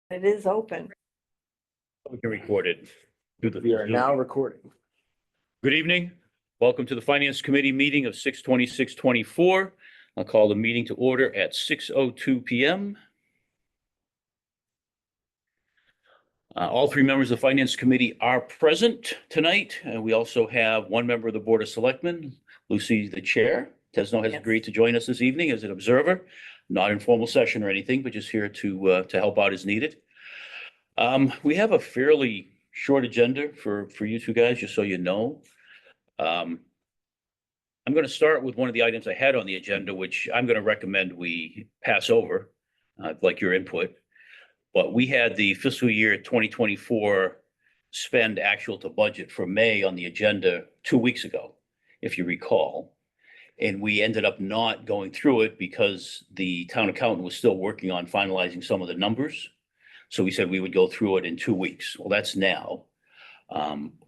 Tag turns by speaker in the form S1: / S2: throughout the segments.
S1: It is open.
S2: We can record it.
S3: We are now recording.
S2: Good evening. Welcome to the Finance Committee meeting of 6/26/24. I'll call the meeting to order at 6:02 PM. All three members of the Finance Committee are present tonight. We also have one member of the Board of Selectmen, Lucy, the chair. Tesno has
S1: Yes.
S2: agreed to join us this evening as an observer, not in formal session or anything, but just here to help out as needed. We have a fairly short agenda for you two guys, just so you know. I'm going to start with one of the items I had on the agenda, which I'm going to recommend we pass over. I'd like your input. But we had the fiscal year 2024 spend actual to budget for May on the agenda 2 weeks ago, if you recall. And we ended up not going through it because the town accountant was still working on finalizing some of the numbers. So we said we would go through it in 2 weeks. Well, that's now.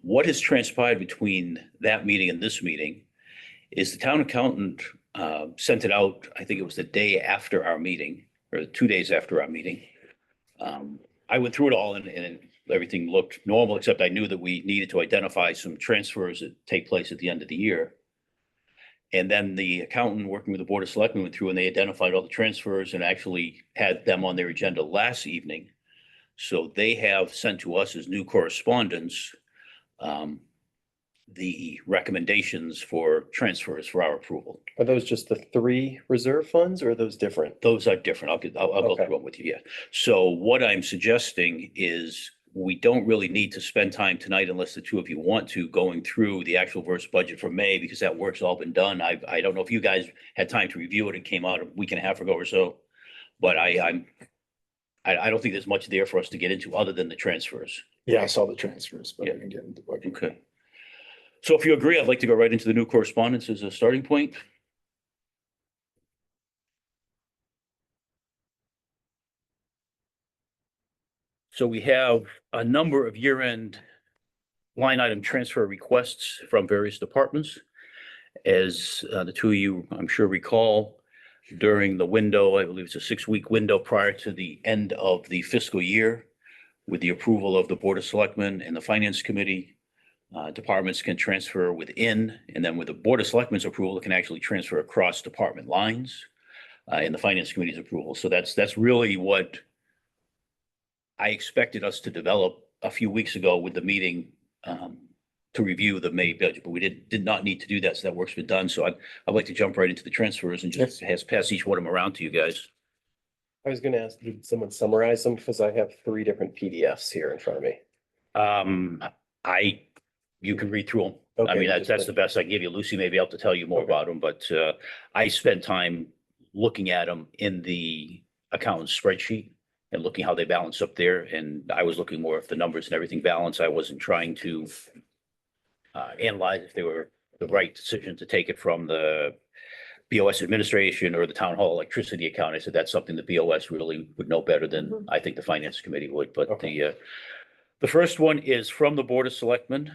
S2: What has transpired between that meeting and this meeting is the town accountant sent it out, I think it was the day after our meeting, or 2 days after our meeting. I went through it all and everything looked normal, except I knew that we needed to identify some transfers that take place at the end of the year. And then the accountant working with the Board of Selectmen went through and they identified all the transfers and actually had them on their agenda last evening. So they have sent to us as new correspondence the recommendations for transfers for our approval.
S3: Are those just the 3 reserve funds or are those different?
S2: Those are different. I'll go
S3: Okay.
S2: through them with you. Yeah. So what I'm suggesting is we don't really need to spend time tonight unless the two of you want to going through the actual verse budget for May, because that work's all been done. I don't know if you guys had time to review it. It came out a week and a half ago or so. But I don't think there's much there for us to get into other than the transfers.
S4: Yeah, I saw the transfers, but I
S2: Yeah.
S4: didn't get into the budget.
S2: Okay. So if you agree, I'd like to go right into the new correspondence as a starting point. So we have a number of year-end line item transfer requests from various departments. As the two of you, I'm sure, recall, during the window, I believe it's a 6-week window prior to the end of the fiscal year, with the approval of the Board of Selectmen and the Finance Committee, departments can transfer within, and then with the Board of Selectmen's approval, it can actually transfer across department lines, and the Finance Committee's approval. So that's really what I expected us to develop a few weeks ago with the meeting to review the May budget, but we did not need to do that. So that work's been done. So I'd like to jump right into the transfers and just pass each one of them around to you guys.
S3: I was gonna ask, did someone summarize them? Because I have 3 different PDFs here in front of me.
S2: You can read through them. I
S3: Okay,
S2: mean, that's the best I can give you. Lucy may be able to tell you more
S3: Okay.
S2: about them, but I spent time looking at them in the accountant's spreadsheet and looking how they balance up there. And I was looking more if the numbers and everything balance. I wasn't trying to analyze if they were the right decision to take it from the BOS administration or the town hall electricity account. I said, that's something the BOS really would know better than I think the Finance Committee would. But
S3: Okay.
S2: the first one is from the Board of Selectmen.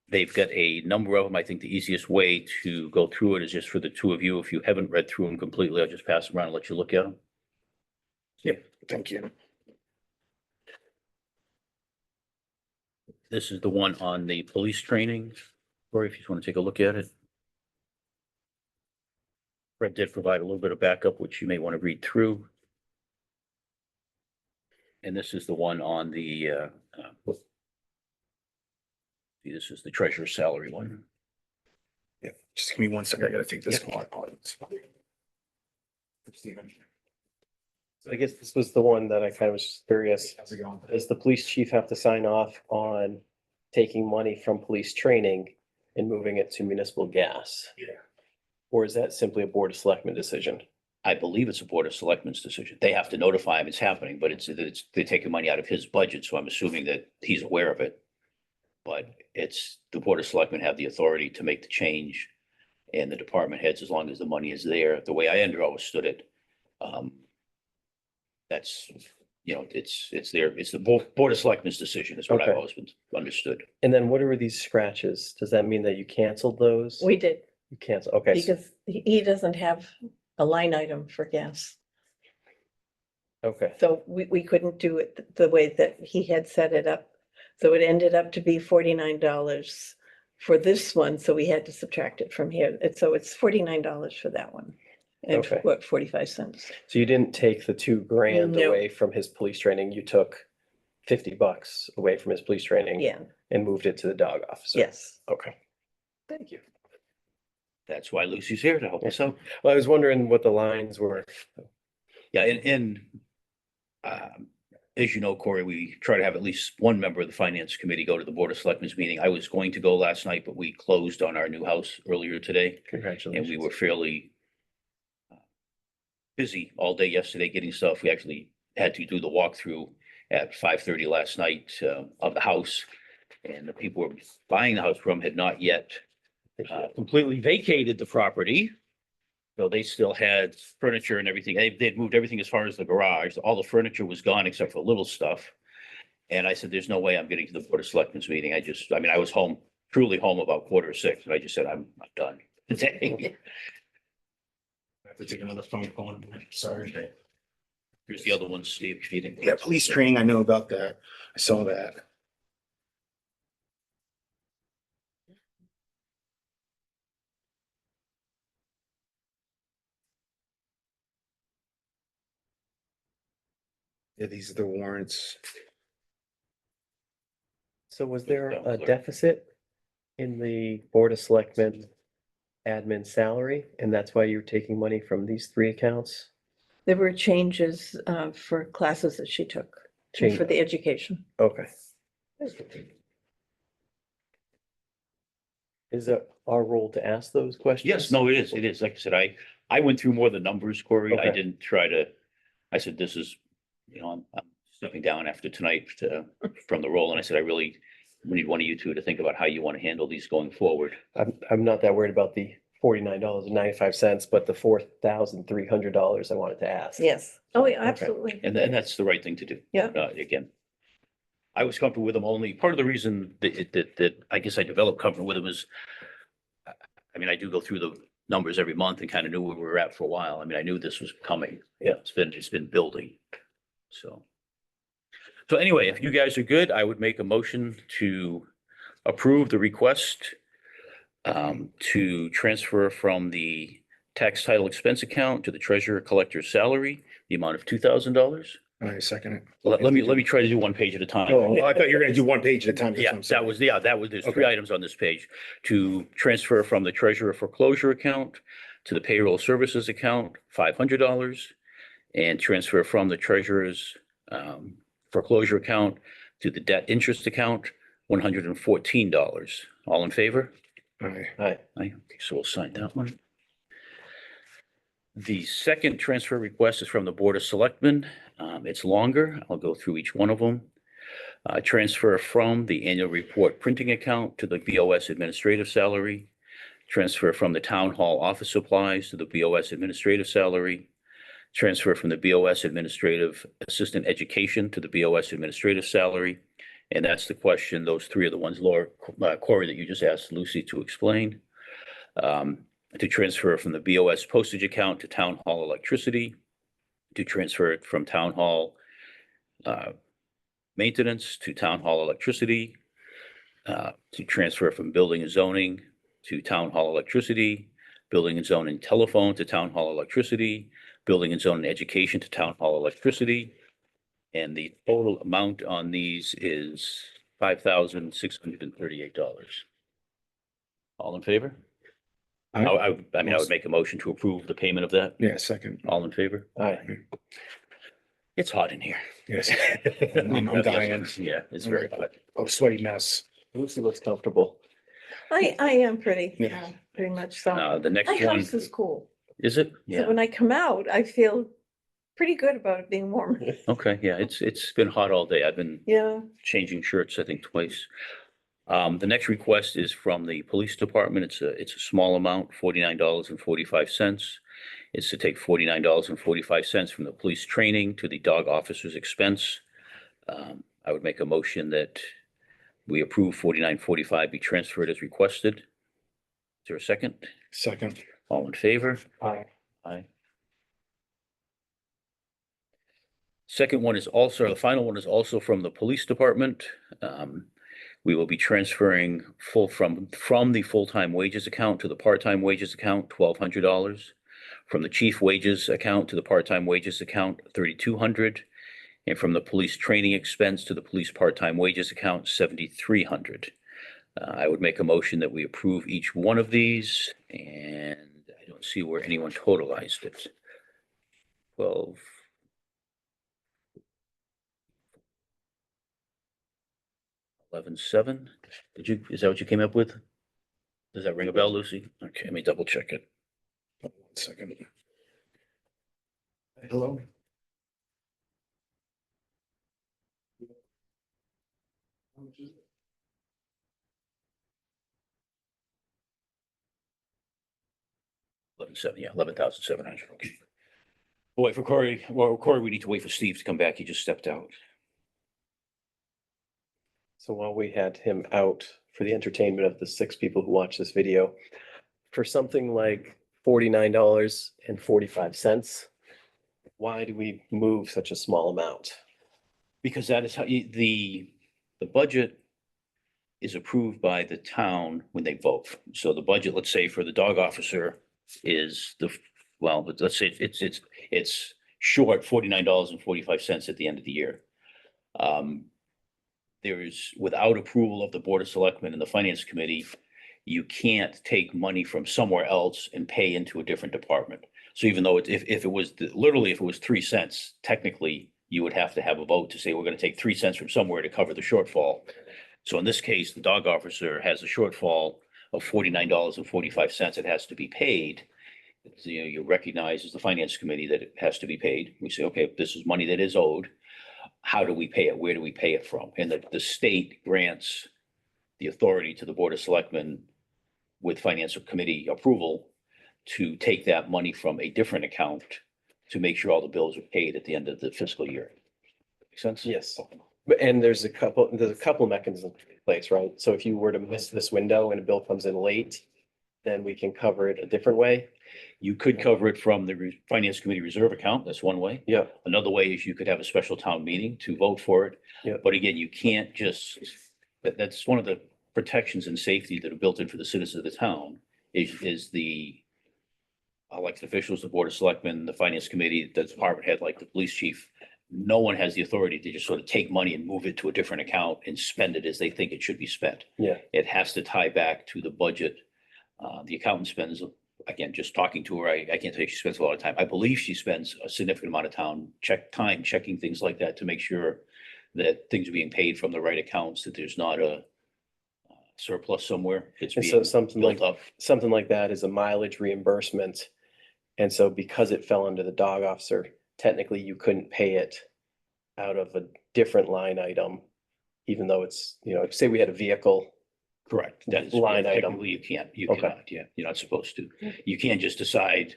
S2: They've got a number of them. I think the easiest way to go through it is just for the two of you. If you haven't read through them completely, I'll just pass them around and let you look at them.
S4: Thank you.
S2: This is the one on the police training. Or if you just want to take a look at it. Fred did provide a little bit of backup, which you may want to read through. And this is the one on the, this is the treasurer's salary one.
S4: Yeah, just give me 1 second. I gotta take this call. Steven,
S3: So I guess this was the one that I kind of was just curious.
S4: how's it going?
S3: Does the police chief have to sign off on taking money from police training and moving it to municipal gas?
S4: Yeah.
S3: Or is that simply a Board of Selectmen decision?
S2: I believe it's a Board of Selectmen's decision. They have to notify him it's happening, but they're taking money out of his budget, so I'm assuming that he's aware of it. But it's the Board of Selectmen have the authority to make the change, and the department heads, as long as the money is there, the way I understood it. That's, it's the Board of Selectmen's decision is what I've
S3: Okay.
S2: always been understood.
S3: And then what are these scratches? Does that mean that you canceled those?
S1: We did,
S3: You cancel, okay.
S1: because he doesn't have a line item for gas.
S3: Okay,
S1: So we couldn't do it the way that he had set it up. So it ended up to be $49 for this one, so we had to subtract it from here. So it's $49 for that one. And
S3: Okay.
S1: what, 45 cents?
S3: so you didn't take the 2 grand
S1: No.
S3: away from his police training, you took $50 away from his police training
S1: Yeah,
S3: and moved it to the dog officer?
S1: yes.
S3: Okay, thank you.
S2: That's why Lucy's here to help us out.
S3: Well, I was wondering what the lines were.
S2: Yeah, as you know, Corey, we try to have at least one member of the finance committee go to the Board of Selectmen's meeting. I was going to go last night, but we closed on our new house earlier today. And
S3: Congratulations.
S2: we were fairly busy all day yesterday getting stuff. We actually had to do the walkthrough at 5:30 last night of the house. And the people who were buying the house from had not yet completely vacated the property. So they still had furniture and everything. They'd moved everything as far as the garage. All the furniture was gone except for little stuff. And I said, there's no way I'm getting to the Board of Selectmen's meeting. I was home, truly home about 5:45. And I just said, I'm done today.
S4: I have to take another phone call. Sorry.
S2: Here's the other one, Steve, if you didn't.
S4: Yeah, police training, I know about that. I saw that. Yeah, these are the warrants.
S3: So was there
S2: Town
S3: a
S2: clerk.
S3: deficit in the Board of Selectmen admin salary? And that's why you're taking money from these 3 accounts?
S1: There were changes for classes that she took
S3: Change-
S1: for the education.
S3: Okay. Is it our role to ask those questions?
S2: Yes, no, it is. It is. Like I said, I went through more of the numbers, Corey. I
S3: Okay.
S2: didn't try to, I said, this is, I'm stepping down after tonight from the role. And I said, we need one of you two to think about how you want to handle these going forward.
S3: I'm not that worried about the $49.95, but the $4,300 I wanted to ask.
S1: Yes. Oh, yeah,
S3: Okay.
S1: absolutely.
S2: And that's the right thing to do.
S1: Yeah.
S2: Again, I was comfortable with them only. Part of the reason that I guess I developed comfort with them is, I do go through the numbers every month and kind of knew where we were at for a while. I knew this was coming.
S3: Yeah.
S2: It's been building. So anyway, if you guys are good, I would make a motion to approve the request to transfer from the tax title expense account to the treasurer collector's salary, the amount of $2,000.
S4: All right, second it.
S2: Let me try to do one page at a time.
S4: Oh, I thought you were gonna do one page at a time. That's
S2: Yeah,
S4: what I'm saying.
S2: there's 3
S4: Okay.
S2: items on this page. To transfer from the treasurer foreclosure account to the payroll services account, $500. And transfer from the treasurer's foreclosure account to the debt interest account, $114. All in favor?
S4: All right.
S3: Aye.
S2: Aye. Okay, so we'll sign that one. The second transfer request is from the Board of Selectmen. It's longer. I'll go through each one of them. Transfer from the annual report printing account to the BOS administrative salary. Transfer from the town hall office supplies to the BOS administrative salary. Transfer from the BOS administrative assistant education to the BOS administrative salary. And that's the question. Those 3 are the ones, Laura, Corey, that you just asked Lucy to explain. To transfer from the BOS postage account to town hall electricity. To transfer it from town hall maintenance to town hall electricity. To transfer from building and zoning to town hall electricity. Building and zoning telephone to town hall electricity. Building and zoning education to town hall electricity. And the total amount on these is $5,638. All in favor?
S4: Aye.
S2: I would make a motion to approve the payment of that.
S4: Yeah, second.
S2: All in favor?
S3: Aye.
S2: It's hot in here.
S4: Yes. I'm dying.
S2: Yeah, it's very hot.
S4: Oh, sweaty mess.
S3: Lucy looks comfortable.
S1: I am pretty,
S4: Yeah.
S1: pretty much so.
S2: The
S1: My
S2: next one,
S1: house is cool.
S2: is it?
S1: So
S2: Yeah,
S1: when I come out, I feel pretty good about it being warm.
S2: okay, yeah, it's been hot all day. I've been
S1: Yeah.
S2: changing shirts, I think, twice. The next request is from the police department. It's a small amount, $49.45. It's to take $49.45 from the police training to the dog officer's expense. I would make a motion that we approve $49.45 be transferred as requested. Is there a second?
S4: Second.
S2: All in favor?
S3: Aye.
S2: Aye. Second one is also, the final one is also from the police department. We will be transferring from the full-time wages account to the part-time wages account, $1,200. From the chief wages account to the part-time wages account, $3,200. And from the police training expense to the police part-time wages account, $7,300. I would make a motion that we approve each one of these, and I don't see where anyone totalized it. 12. $11,700. Is that what you came up with? Does that ring a bell, Lucy? Okay, let me double check it.
S4: 1 second. Hello?
S2: Yeah, 11,700. Okay. We'll wait for Corey. Well, Corey, we need to wait for Steve to come back. He just stepped out.
S3: So while we had him out for the entertainment of the 6 people who watch this video, for something like $49.45, why do we move such a small amount?
S2: Because that is how the budget is approved by the town when they vote. So the budget, let's say for the dog officer is well, let's say it's short $49.45 at the end of the year. There is, without approval of the Board of Selectmen and the Finance Committee, you can't take money from somewhere else and pay into a different department. So even though if it was literally, if it was 3 cents, technically you would have to have a vote to say, we're going to take 3 cents from somewhere to cover the shortfall. So in this case, the dog officer has a shortfall of $49.45. It has to be paid. You recognize as the Finance Committee that it has to be paid. We say, okay, this is money that is owed. How do we pay it? Where do we pay it from? And the state grants the authority to the Board of Selectmen with Financial Committee approval to take that money from a different account to make sure all the bills are paid at the end of the fiscal year. Make sense?
S3: Yes. And there's a couple mechanisms in place, right? So if you were to miss this window and a bill comes in late, then we can cover it a different way.
S2: You could cover it from the Finance Committee reserve account. That's one way.
S3: Yeah.
S2: Another way is you could have a special town meeting to vote for it.
S3: Yeah.
S2: But again, you can't just, that's one of the protections and safety that are built in for the citizens of the town is the elected officials, the Board of Selectmen, the Finance Committee, the department head, like the police chief. No one has the authority to just sort of take money and move it to a different account and spend it as they think it should be spent.
S3: Yeah.
S2: It has to tie back to the budget. The accountant spends, again, just talking to her, I can't tell you she spends a lot of time. I believe she spends a significant amount of time checking things like that to make sure that things are being paid from the right accounts, that there's not a surplus somewhere. It's
S3: And so
S2: being
S3: something
S2: built
S3: like,
S2: up.
S3: something like that is a mileage reimbursement. And so because it fell under the dog officer, technically you couldn't pay it out of a different line item, even though it's, say we had a vehicle.
S2: Correct. That is,
S3: Line item.
S2: technically you
S3: Okay.
S2: cannot, yeah, you're not supposed to. You can't just decide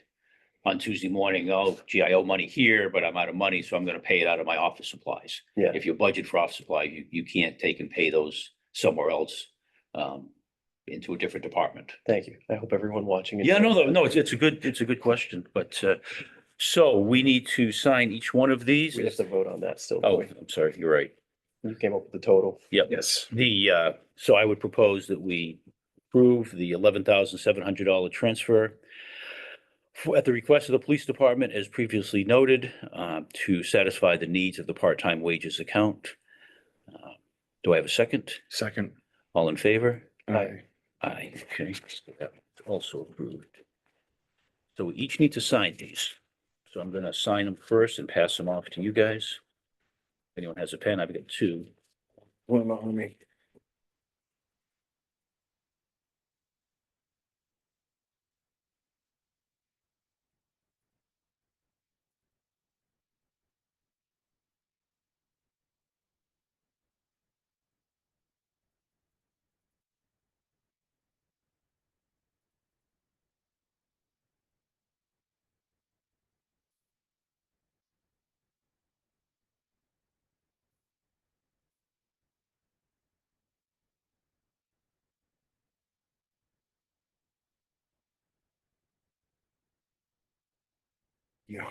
S2: on Tuesday morning, oh, gee, I owe money here, but I'm out of money, so I'm gonna pay it out of my office supplies.
S3: Yeah.
S2: If you budget for office supply, you can't take and pay those somewhere else, into a different department.
S3: Thank you. I hope everyone watching.
S2: Yeah, no, it's a good question, but, so we need to sign each one of these.
S3: We have to vote on that still.
S2: Oh, I'm sorry, you're right.
S3: You came up with the total.
S2: Yep.
S4: Yes.
S2: So I would propose that we approve the $11,700 transfer at the request of the police department, as previously noted, to satisfy the needs of the part-time wages account. Do I have a second?
S4: Second.
S2: All in favor?
S3: Aye.
S2: Aye, okay. Also approved. So we each need to sign these. So I'm gonna sign them first and pass them off to you guys. If anyone has a pen, I've got 2.
S4: One on me. Yeah.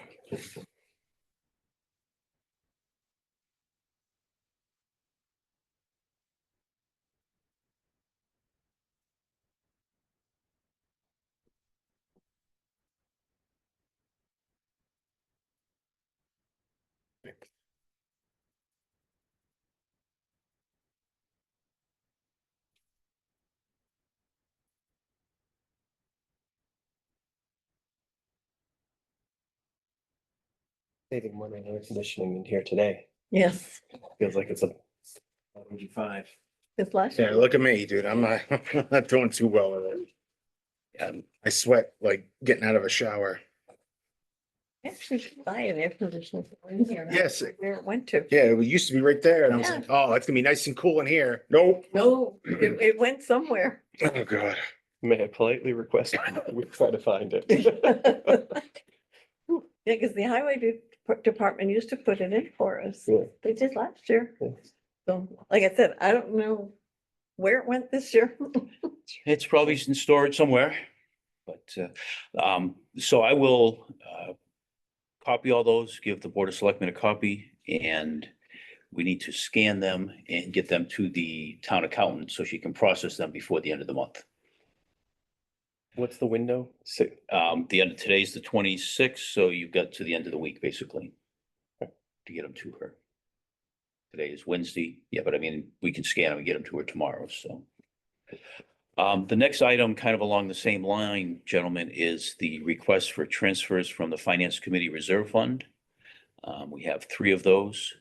S3: Saving money on air conditioning in here today.
S1: Yes,
S3: Feels like it's a 5.
S1: it's last
S4: Yeah,
S1: year.
S4: look at me, dude. I'm not, I'm not doing too well with it. I sweat like getting out of a shower.
S1: Actually, should buy an air conditioner in here.
S4: Yes.
S1: Where it went to.
S4: Yeah, it used to be right there and I was
S1: Yeah.
S4: like, oh, it's gonna be nice and cool in here. Nope.
S1: No, it went somewhere.
S4: Oh, God.
S3: May I politely request we try to find it?
S1: Yeah, because the highway department used to put it in for us.
S3: Yeah.
S1: They did last year.
S3: Yeah.
S1: So, like I said, I don't know where it went this year.
S2: It's probably in storage somewhere, but, so I will, copy all those, give the Board of Selectmen a copy, and we need to scan them and get them to the town accountant so she can process them before the end of the month.
S3: What's the window?
S2: The end of today's the 26th, so you've got to the end of the week, basically, to get them to her. Today is Wednesday. Yeah, but I mean, we can scan them and get them to her tomorrow, so. The next item, kind of along the same line, gentlemen, is the request for transfers from the Finance Committee Reserve Fund. We have 3 of those,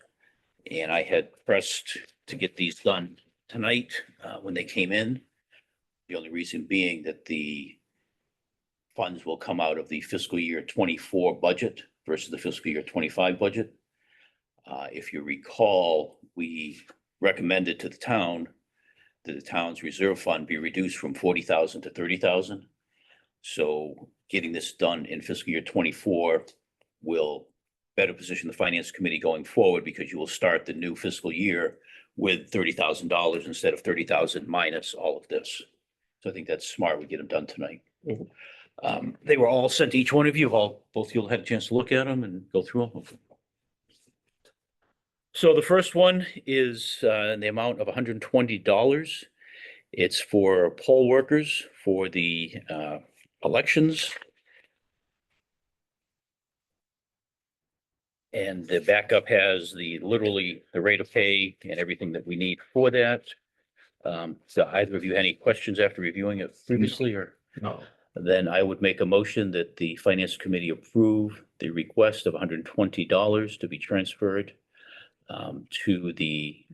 S2: and I had pressed to get these done tonight, when they came in. The only reason being that the funds will come out of the fiscal year 24 budget versus the fiscal year 25 budget. If you recall, we recommended to the town that the town's reserve fund be reduced from 40,000 to 30,000. So getting this done in fiscal year 24 will better position the finance committee going forward, because you will start the new fiscal year with $30,000 instead of 30,000 minus all of this. So I think that's smart. We get them done tonight.
S3: Mhm.
S2: They were all sent to each one of you. Both of you had a chance to look at them and go through them. So the first one is in the amount of $120. It's for poll workers for the elections. And the backup has literally the rate of pay and everything that we need for that. So either of you any questions after reviewing it previously, or?
S4: No.
S2: Then I would make a motion that the finance committee approve the request of $120 to be transferred to the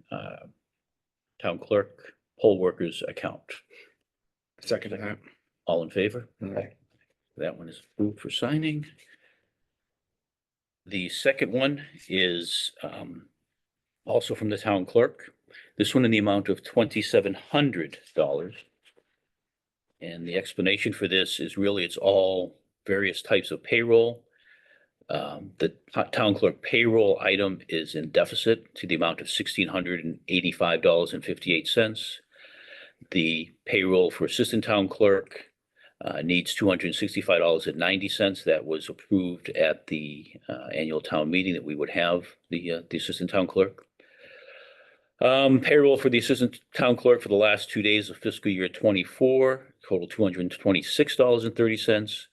S2: town clerk poll workers account.
S4: Second that.
S2: All in favor?
S4: Aye.
S2: That one is approved for signing. The second one is also from the town clerk. This one in the amount of $2,700. And the explanation for this is really, it's all various types of payroll. The town clerk payroll item is in deficit to the amount of $1,685.58. The payroll for assistant town clerk needs $265.90. That was approved at the annual town meeting that we would have the assistant town clerk. Payroll for the assistant town clerk for the last 2 days of fiscal year 24, total $226.30.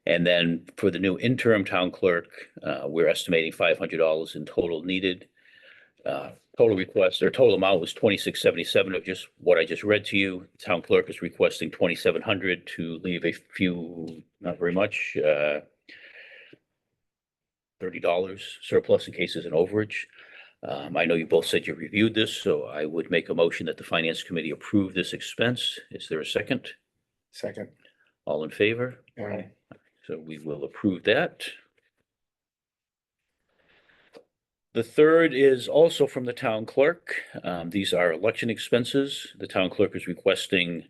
S2: And then for the new interim town clerk, we're estimating $500 in total needed. Total request, or total amount was $2,677 of just what I just read to you. Town clerk is requesting $2,700 to leave a few, not very much, $30 surplus in case there's an overage. I know you both said you reviewed this, so I would make a motion that the finance committee approve this expense. Is there a second?
S4: Second.
S2: All in favor?
S4: Aye.
S2: So we will approve that. The third is also from the town clerk. These are election expenses. The town clerk is requesting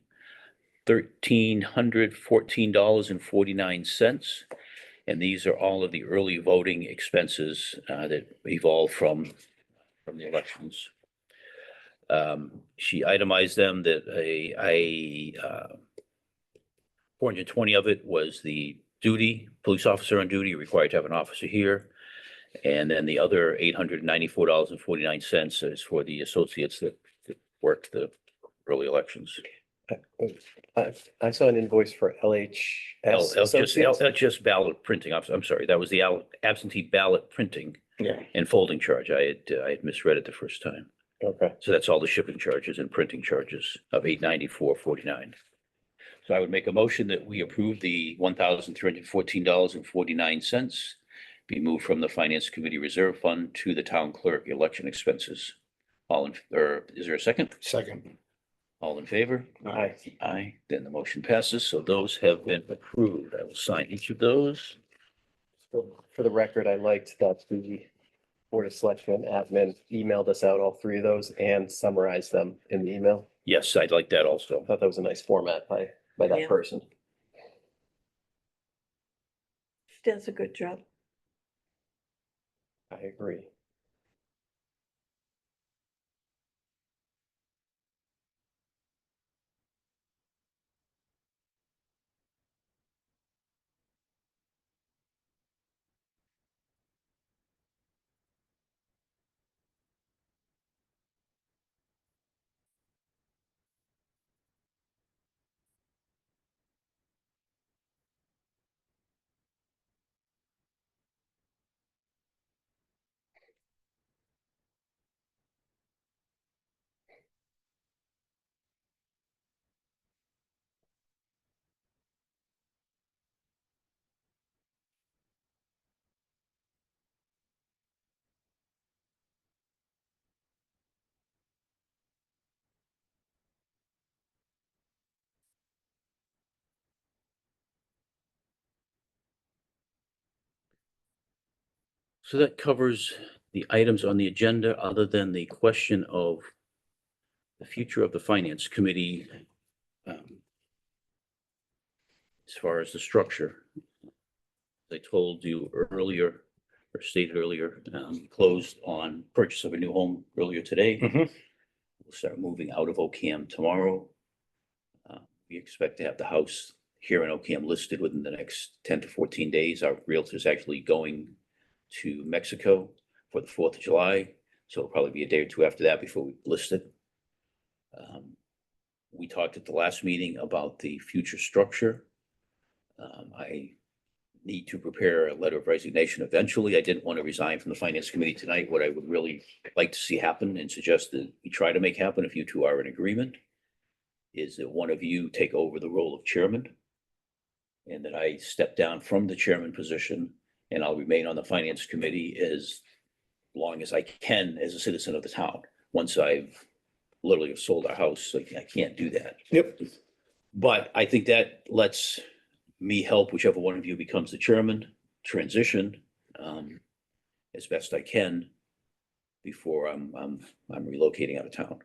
S2: $1,314.49. And these are all of the early voting expenses that evolve from the elections. She itemized them that 420 of it was the police officer on duty, required to have an officer here. And then the other $894.49 is for the associates that worked the early elections.
S3: I saw an invoice for LHS Associates.
S2: Just ballot printing. I'm sorry, that was the absentee ballot printing
S4: Yeah.
S2: and folding charge. I had misread it the first time.
S3: Okay,
S2: So that's all the shipping charges and printing charges of $894.49. So I would make a motion that we approve the $1,314.49 be moved from the Finance Committee Reserve Fund to the Town Clerk election expenses. Or is there a second?
S4: Second.
S2: All in favor?
S3: Aye.
S2: Aye, then the motion passes, so those have been approved. I will sign each of those.
S3: For the record, I liked that the Board of Selectmen admin emailed us out all three of those and summarized them in the email.
S2: Yes, I'd like that also.
S3: I thought that was a nice format by
S1: Yeah.
S3: that person.
S1: She does a good job.
S3: I agree.
S2: So that covers the items on the agenda, other than the question of the future of the Finance Committee. As far as the structure. As I told you earlier, or stated earlier, closed on purchase of a new home earlier today.
S3: Mhm.
S2: We'll start moving out of Ocam tomorrow. We expect to have the house here in Ocam listed within the next 10 to 14 days. Our realtor's actually going to Mexico for the 4th of July. So it'll probably be a day or two after that before we list it. We talked at the last meeting about the future structure. I need to prepare a letter of resignation eventually. I didn't want to resign from the Finance Committee tonight. What I would really like to see happen and suggest that we try to make happen, if you two are in agreement, is that one of you take over the role of chairman, and that I step down from the chairman position, and I'll remain on the Finance Committee as long as I can as a citizen of the town. Once I've literally have sold our house, like, I can't do that.
S4: Yep.
S2: But I think that lets me help whichever one of you becomes the chairman, transition as best I can before I'm relocating out of town.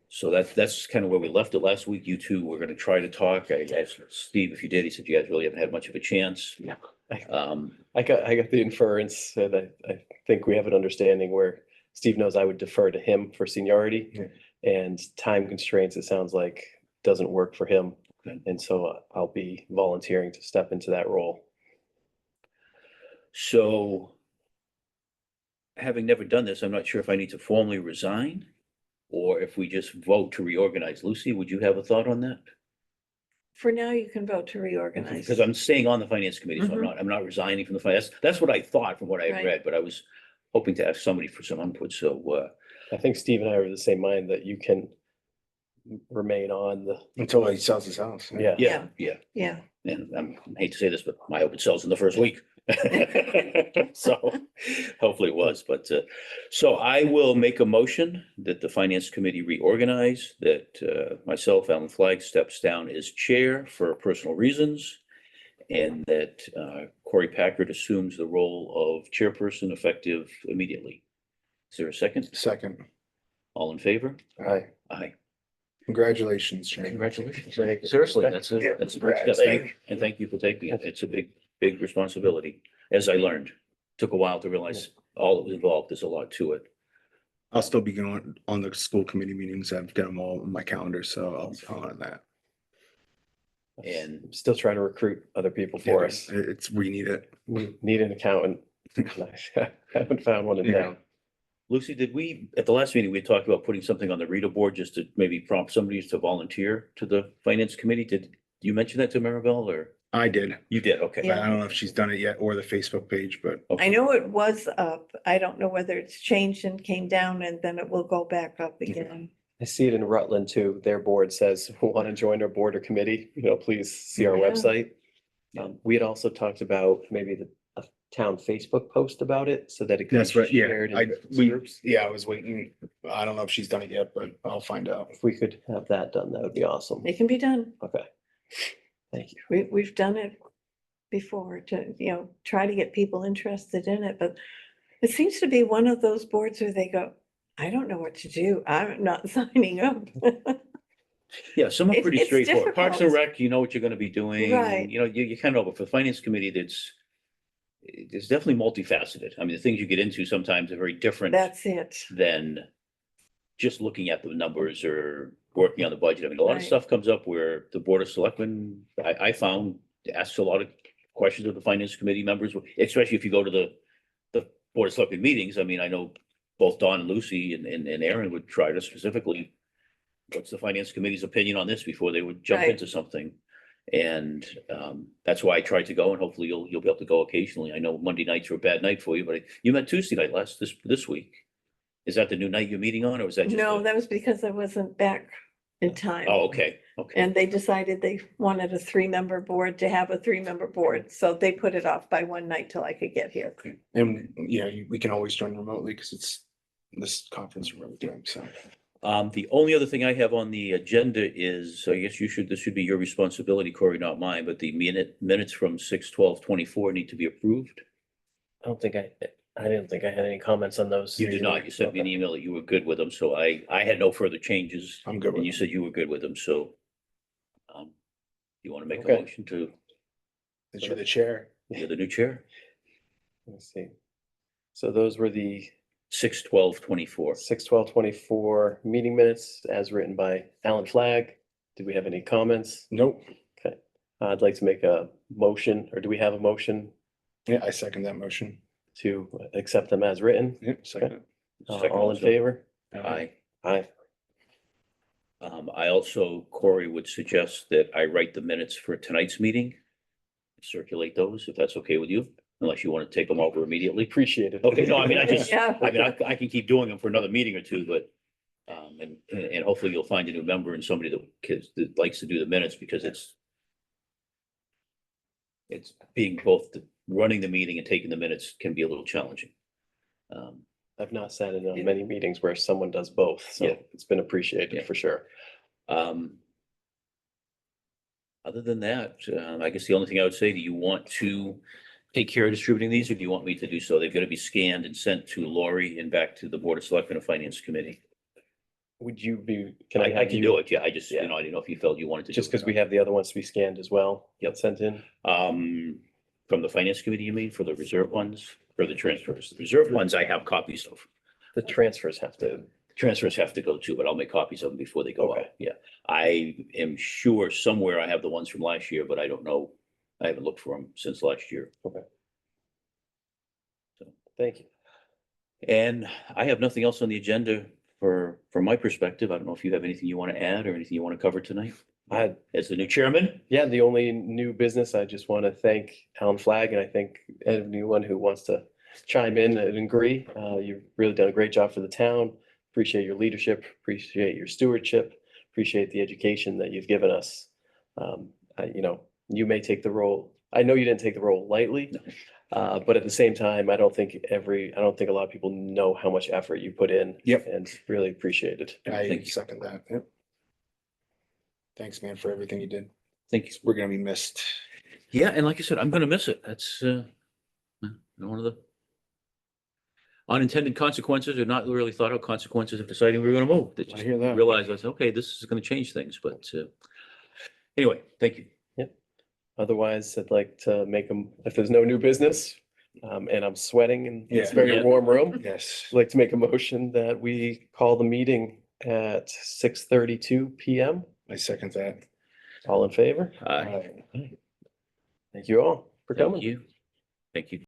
S2: So that's kind of where we left it last week. You two were gonna try to talk. I asked Steve if you did. He said you guys really haven't had much of a chance.
S3: Yeah.
S2: Um,
S3: I got the inference that I think we have an understanding where Steve knows I would defer to him for seniority.
S4: Yeah.
S3: And time constraints, it sounds like, doesn't work for him.
S2: Okay.
S3: And so I'll be volunteering to step into that role.
S2: So having never done this, I'm not sure if I need to formally resign or if we just vote to reorganize. Lucy, would you have a thought on that?
S1: For now, you can vote to reorganize.
S2: Because I'm staying on the Finance Committee, so
S1: Mhm.
S2: I'm not resigning from the finance. That's what I thought from what I had
S1: Right.
S2: read, but I was hoping to ask somebody for some input. So,
S3: I think Steve and I are of the same mind that you can remain on the,
S4: Until he sells his house.
S3: yeah.
S2: yeah.
S1: Yeah,
S2: And I hate to say this, but I hope it sells in the first week. So hopefully it was, but so I will make a motion that the Finance Committee reorganize, that myself, Alan Flagg, steps down as chair for personal reasons, and that Corey Packard assumes the role of chairperson effective immediately. Is there a second?
S4: Second.
S2: All in favor?
S3: Aye.
S2: Aye.
S4: Congratulations, Jane.
S2: Congratulations.
S3: Thank you.
S2: Seriously, that's a great step.
S4: Congrats.
S2: And thank you for taking it. It's a big responsibility, as I learned. Took a while to realize all that was involved. There's a lot to it.
S4: I'll still be going on the school committee meetings. I've got them all on my calendar, so I'll be on that.
S2: And
S3: I'm still trying to recruit other people for us.
S4: We need it.
S3: We need an accountant. I haven't found one in
S4: Yeah.
S3: town.
S2: Lucy, did we, at the last meeting, we talked about putting something on the reader board just to maybe prompt somebody to volunteer to the Finance Committee? Did you mention that to Maribel, or
S4: I did.
S2: you did? Okay.
S4: I don't know if she's done it yet or the Facebook page, but
S2: Okay.
S1: I know it was up. I don't know whether it's changed and came down and then it will go back up again.
S3: I see it in Rutland too. Their board says, want to join our board or committee, please see our
S1: Yeah.
S3: website. We had also talked about maybe a town Facebook post about it so that it could
S4: That's
S3: be
S4: right, yeah.
S3: shared in
S4: I, we,
S3: groups?
S4: yeah, I was waiting. I don't know if she's done it yet, but I'll find out.
S3: If we could have that done, that would be awesome.
S1: It can be done.
S3: Okay. Thank you.
S1: We've done it before to, try to get people interested in it, but it seems to be one of those boards where they go, I don't know what to do. I'm not signing up.
S2: Yeah, some are
S1: It's-
S2: pretty
S1: it's
S2: straightforward. Parks and
S1: difficult.
S2: Rec, you know what you're gonna be doing.
S1: Right.
S2: You kind of know, but for the finance committee, it's definitely multifaceted. I mean, the things you get into sometimes are very different
S1: That's it.
S2: than just looking at the numbers or working on the budget. I mean, a lot of
S1: Right.
S2: stuff comes up where the Board of Selectmen, I found, asks a lot of questions of the finance committee members, especially if you go to the Board of Selectmen meetings. I mean, I know both Don and Lucy and Aaron would try to specifically, what's the finance committee's opinion on this before they would jump
S1: Right.
S2: into something? And that's why I tried to go, and hopefully you'll be able to go occasionally. I know Monday nights are a bad night for you, but you met Tuesday night this week. Is that the new night you're meeting on, or was that just?
S1: No, that was because I wasn't back in time.
S2: Oh, okay, okay.
S1: And they decided they wanted a 3-member board to have a 3-member board, so they put it off by one night till I could get here.
S4: And yeah, we can always join remotely because it's this conference room thing, so.
S2: The only other thing I have on the agenda is, I guess this should be your responsibility, Corey, not mine, but the minutes from 6/12/24 need to be approved.
S3: I didn't think I had any comments on those.
S2: You did not. You sent me an email that you were good with them, so I had no further changes.
S4: I'm good
S2: And
S4: with
S2: you
S4: it.
S2: said you were good with them, so. You want to make
S3: Okay.
S2: a motion to,
S4: That you're the chair.
S2: you're the new chair?
S3: Let's see. So those were the
S2: 6/12/24.
S3: 6/12/24 meeting minutes as written by Alan Flagg. Do we have any comments?
S4: Nope.
S3: I'd like to make a motion, or do we have a motion
S4: Yeah, I second that motion.
S3: to accept them as written?
S4: Yep, second.
S2: Second
S3: All in
S2: also.
S3: favor?
S2: Aye.
S3: Aye.
S2: I also, Corey, would suggest that I write the minutes for tonight's meeting. Circulate those, if that's okay with you, unless you want to take them over immediately.
S3: Appreciate it.
S2: Okay, no, I mean, I just,
S1: Yeah.
S2: I mean, I can keep doing them for another meeting or two, but, and hopefully you'll find a new member and somebody that likes to do the minutes, because it's being both running the meeting and taking the minutes can be a little challenging.
S3: I've not sat in on
S2: Yeah.
S3: many meetings where someone does both, so
S2: Yeah.
S3: it's been appreciated
S2: Yeah.
S3: for sure.
S2: Other than that, I guess the only thing I would say, do you want to take care of distributing these, or do you want me to do so? They've got to be scanned and sent to Lori and back to the Board of Selectmen and Finance Committee.
S3: Would you be, can I
S2: I
S3: have
S2: can
S3: you,
S2: do it, yeah, I just,
S3: Yeah.
S2: I didn't know if you felt you wanted to.
S3: just because we have the other ones to be scanned as well?
S2: Yep.
S3: Sent in?
S2: From the Finance Committee, you mean, for the reserve ones, or the transfers? The reserve ones I have copies of.
S3: The transfers have to,
S2: Transfers have to go too, but I'll make copies of them before they go
S3: Okay.
S2: out, yeah. I am sure somewhere I have the ones from last year, but I don't know. I haven't looked for them since last year.
S3: thank you.
S2: And I have nothing else on the agenda from my perspective. I don't know if you have anything you want to add or anything you want to cover tonight as the new chairman.
S3: Yeah, the only new business, I just want to thank Alan Flagg, and I think anyone who wants to chime in and agree. You've really done a great job for the town. Appreciate your leadership, appreciate your stewardship, appreciate the education that you've given us. You may take the role, I know you didn't take the role lightly, but at the same time, I don't think a lot of people know how much effort you put in.
S4: Yep.
S3: And really appreciate it.
S4: I
S2: Thank you.
S4: second that. Yep. Thanks, man, for everything you did.
S2: Thank you.
S4: We're gonna be missed.
S2: Yeah, and like I said, I'm gonna miss it. That's one of the unintended consequences, or not really thought out consequences of deciding we were gonna move. That
S4: I
S2: just
S4: hear that.
S2: realized I said, okay, this is gonna change things, but anyway, thank you.
S3: Otherwise, I'd like to make them, if there's no new business, and I'm sweating and it's a
S4: Yeah.
S3: very
S2: Yeah.
S3: warm room,
S4: Yes.
S3: I'd like to make a motion that we call the meeting at 6:32 PM.
S4: I second that.
S3: All in favor?
S2: Aye.
S3: Thank you all for
S2: Thank
S3: coming.
S2: you. Thank you.